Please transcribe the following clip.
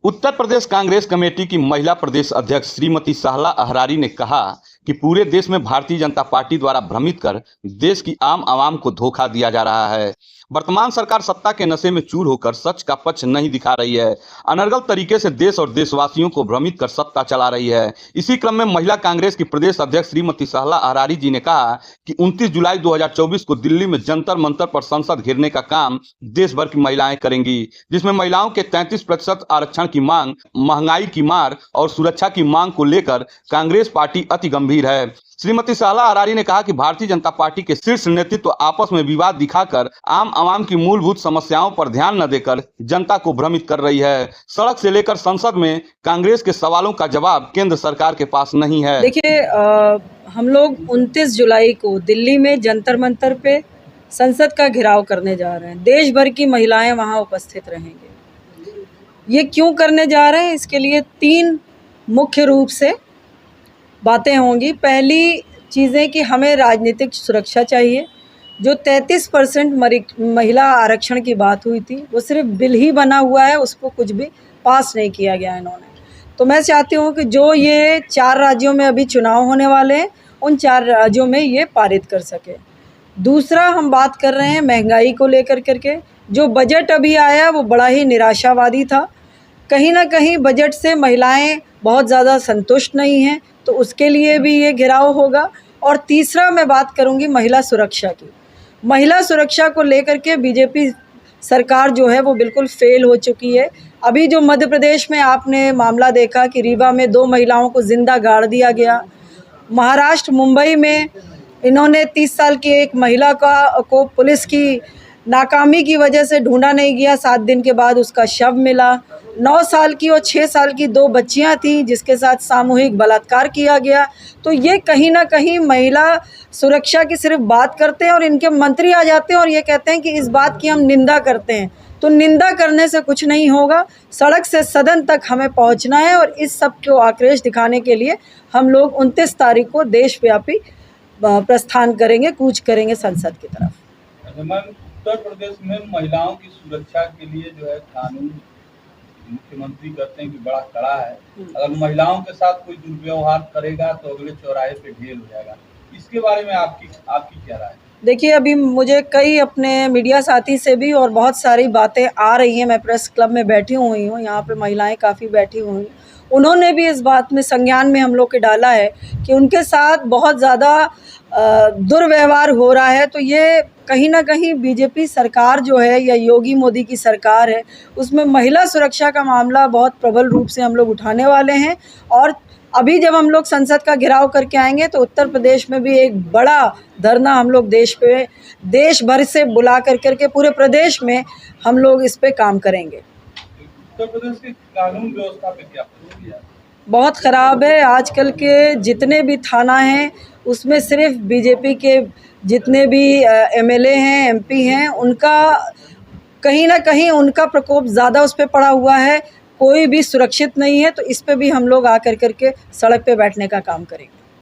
Uttar Pradesh Congress committee की महिला प्रदेश अध्यक्ष श्रीमती सहला अहरारी ने कहा कि पूरे देश में भारतीय जनता पार्टी द्वारा भ्रमित कर देश की आम आवाम को धोखा दिया जा रहा है। वर्तमान सरकार सत्ता के नशे में चूर होकर सच का पक्ष नहीं दिखा रही है। अनर्गल तरीके से देश और देशवासियों को भ्रमित कर सत्ता चला रही है। इसी क्रम में महिला कांग्रेस की प्रदेश अध्यक्ष श्रीमती सहला अहरारी जी ने कहा कि 29 जुलाई 2024 को दिल्ली में जंतर मंतर पर संसद घेरने का काम देश भर की महिलाएं करेंगी, जिसमें महिलाओं के 33% आरक्षण की मांग, महंगाई की मार और सुरक्षा की मांग को लेकर कांग्रेस पार्टी अति गंभीर है। श्रीमती सहला अहरारी ने कहा कि भारतीय जनता पार्टी के शीर्ष नेतृत्व आपस में विवाद दिखाकर आम आवाम की मूलभूत समस्याओं पर ध्यान न देकर जनता को भ्रमित कर रही है। सड़क से लेकर संसद में कांग्रेस के सवालों का जवाब केंद्र सरकार के पास नहीं है। देखिए, हम लोग 29 जुलाई को दिल्ली में जंतर मंतर पे संसद का घेराव करने जा रहे हैं। देश भर की महिलाएं वहां उपस्थित रहेंगे। ये क्यों करने जा रहे हैं, इसके लिए 3 मुख्य रूप से बातें होंगी। पहली चीज़ें कि हमें राजनीतिक सुरक्षा चाहिए। जो 33% महिला आरक्षण की बात हुई थी, वो सिर्फ बिल ही बना हुआ है, उसको कुछ भी पास नहीं किया गया इन्होंने। तो मैं चाहती हूँ कि जो ये 4 राज्यों में अभी चुनाव होने वाले हैं, उन 4 राज्यों में ये पारित कर सके। दूसरा, हम बात कर रहे हैं महंगाई को लेकर करके। जो बजट अभी आया वो बड़ा ही निराशावादी था। कहीं ना कहीं बजट से महिलाएं बहुत ज़्यादा संतुष्ट नहीं हैं, तो उसके लिए भी ये घेराव होगा। और तीसरा, मैं बात करूंगी महिला सुरक्षा की। महिला सुरक्षा को लेकर के बीजेपी सरकार जो है वो बिल्कुल फेल हो चुकी है। अभी जो मध्य प्रदेश में आपने मामला देखा कि रीवा में 2 महिलाओं को जिंदा गाड़ दिया गया। महाराष्ट्र मुंबई में इन्होंने 30 साल की एक महिला को पुलिस की नाकामी की वजह से ढूंढा नहीं गया, 7 दिन के बाद उसका शव मिला। 9 साल की और 6 साल की 2 बच्चियां थीं जिसके साथ सामूहिक बलात्कार किया गया। तो ये कहीं ना कहीं महिला सुरक्षा की सिर्फ बात करते हैं और इनके मंत्री आ जाते हैं और ये कहते हैं कि इस बात की हम निंदा करते हैं। तो निंदा करने से कुछ नहीं होगा। सड़क से सदन तक हमें पहुंचना है और इस सब को आक्रोश दिखाने के लिए हम लोग 29 तारीख को देशव्यापी प्रस्थान करेंगे, कूच करेंगे संसद की तरफ। उत्तर प्रदेश में महिलाओं की सुरक्षा के लिए जो है कानून मुख्यमंत्री कहते हैं कि बड़ा कड़ा है। अगर महिलाओं के साथ कोई दुर्व्यवहार करेगा तो अगले चौराहे पे ढेर हो जाएगा। इसके बारे में आपकी क्या राय है? देखिए, अभी मुझे कई अपने मीडिया साथी से भी और बहुत सारी बातें आ रही हैं। मैं प्रेस क्लब में बैठी हुई हूँ, यहाँ पे महिलाएं काफ़ी बैठी हुई हैं। उन्होंने भी इस बात में संज्ञान में हम लोग के डाला है कि उनके साथ बहुत ज़्यादा दुर्व्यवहार हो रहा है। तो ये कहीं ना कहीं बीजेपी सरकार जो है या योगी मोदी की सरकार है, उसमें महिला सुरक्षा का मामला बहुत प्रबल रूप से हम लोग उठाने वाले हैं। और अभी जब हम लोग संसद का घेराव करके आएंगे तो उत्तर प्रदेश में भी एक बड़ा धरना हम लोग देश भर से बुला करके पूरे प्रदेश में हम लोग इस पे काम करेंगे। उत्तर प्रदेश की कानून व्यवस्था पे क्या बहुत ख़राब है। आजकल के जितने भी थाना हैं उसमें सिर्फ बीजेपी के जितने भी एमएलए हैं, एमपी हैं, उनका कहीं ना कहीं उनका प्रकोप ज़्यादा उस पर पड़ा हुआ है। कोई भी सुरक्षित नहीं है। तो इस पे भी हम लोग आकर करके सड़क पे बैठने का काम करेंगे।